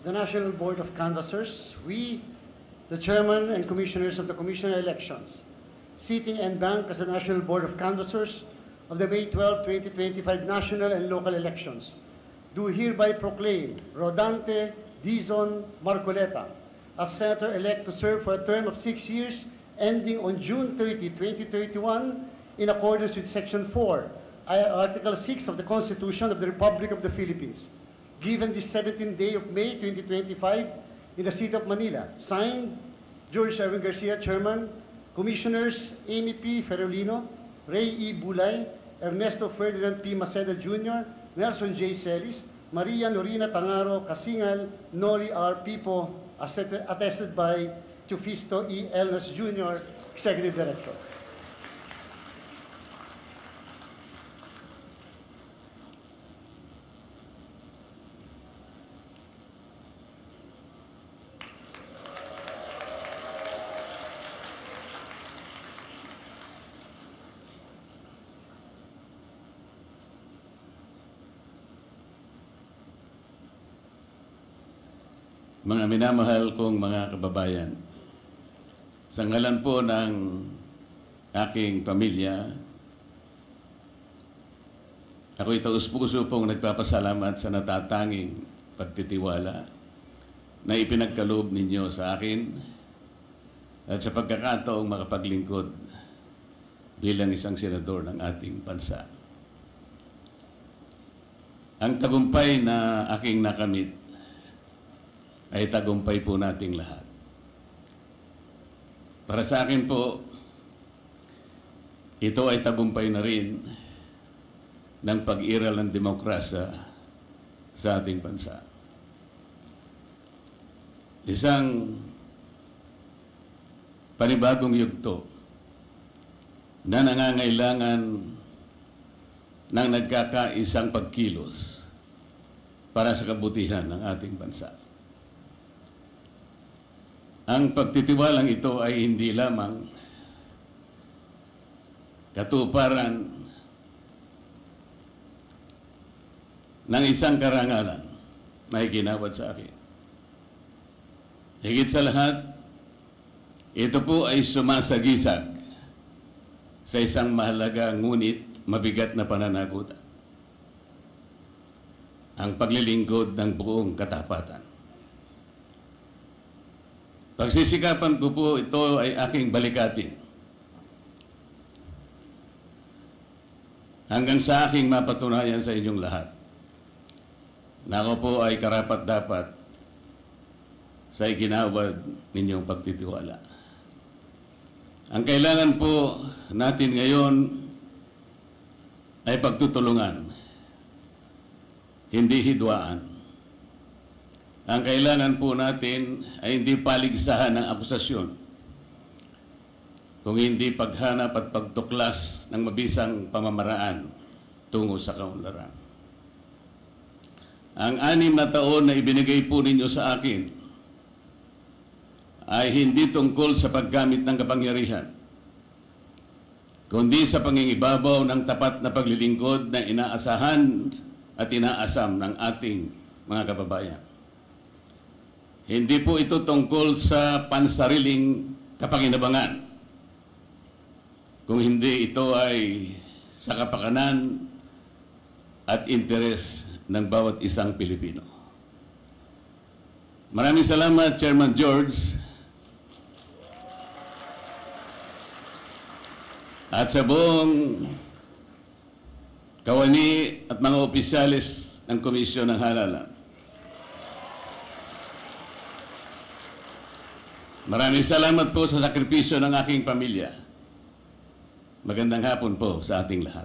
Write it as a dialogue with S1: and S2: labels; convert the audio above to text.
S1: the National Board of Canvassers, we, the Chairman and Commissioners of the Commission on Elections, sitting en banc as the National Board of Canvassers of the May 12, 2025 national and local elections, do hereby proclaim Rodante Dizon Marcoleta as Senator-elect to serve for a term of 6 years ending on June 30, 2031 in accordance with Section 4, Article 6 of the Constitution of the Republic of the Philippines, given this 17th day of May 2025 in the city of Manila. Signed, George Erwin Garcia, Chairman, Commissioners Amy P. Ferolino, Ray E. Bulay, Ernesto Ferdinand P. Maceda Jr., Nelson J. Celis, Maria Norina Tangaro Kasingal, Noli R. Pipo, attested by Tufisto E. Elnas Jr., Executive Director.
S2: Mga minamahal kong mga kababayan, sa ngalan po ng aking pamilya, ako'y taus-puso pong nagpapasalamat sa natatanging pagtitiwala na ipinagkaloob ninyo sa akin at sa pagkakataong makapaglingkod bilang isang senador ng ating bansa. Ang tagumpay na aking nakamit ay tagumpay po nating lahat. Para sa akin po, ito ay tagumpay na rin ng pag-iral ng demokrasya sa ating bansa. Isang panibagong yugto na nangangailangan ng nagkakaisang pagkilos para sa kabutihan ng ating bansa. Ang pagtitiwalang ito ay hindi lamang katuparan ng isang karangalan na iginawad sa akin. Higit sa lahat, ito po ay sumasagisag sa isang mahalaga ngunit mabigat na pananagutan. Ang paglilingkod ng buong katapatan. Pagsisikapan ko po ito ay aking balikatin hanggang sa aking mapatunayan sa inyong lahat na ako po ay karapat-dapat sa iginawad ninyong pagtitiwala. Ang kailangan po natin ngayon ay pagtutulungan, hindi hidwaan. Ang kailangan po natin ay hindi paligsahan ng akusasyon, kung hindi paghanap at pagtuklas ng mabisang pamamaraan tungo sa kaunlaran. Ang 6 na taon na ibinigay po ninyo sa akin ay hindi tungkol sa paggamit ng kapangyarihan, kundi sa pangingibabaw ng tapat na paglilingkod na inaasahan at inaasam ng ating mga kababayan. Hindi po ito tungkol sa pansariling kapakinabangan, kung hindi ito ay sa kapakanan at interes ng bawat isang Pilipino. Maraming salamat, Chairman George, at sa buong kawani at mga opisyalis ng Komisyon ng Halalan. Maraming salamat po sa sakripisyo ng aking pamilya. Magandang hapon po sa ating lahat.